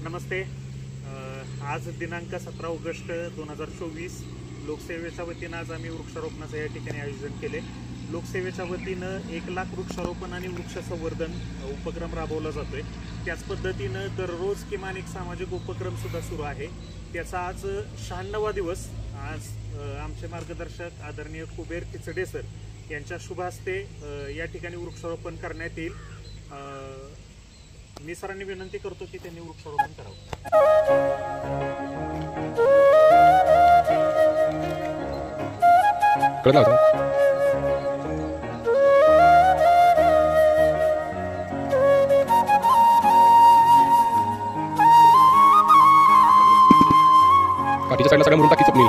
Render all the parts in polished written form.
नमस्ते. आज दिनांक 17 ऑगस्ट 2024 लोकसेवेच्या वतीनं आज आम्ही वृक्षारोपणाचं या ठिकाणी आयोजन केले. लोकसेवेच्या वतीनं 1,00,000 वृक्षारोपण आणि वृक्ष संवर्धन उपक्रम राबवला जातोय. त्याच पद्धतीनं दररोज किमान एक सामाजिक उपक्रम सुद्धा सुरू आहे. त्याचा आज 96वा दिवस. आज आमचे मार्गदर्शक आदरणीय कुबेर खिचडे सर यांच्या शुभ हस्ते या ठिकाणी वृक्षारोपण करण्यात येईल. मी सरांनी विनंती करतो की त्यांनी वृक्षारोपण करावं. पाठीच्या साईडला सगळं मुरून टाकी स्वप्नील.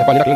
पाणी टाकलं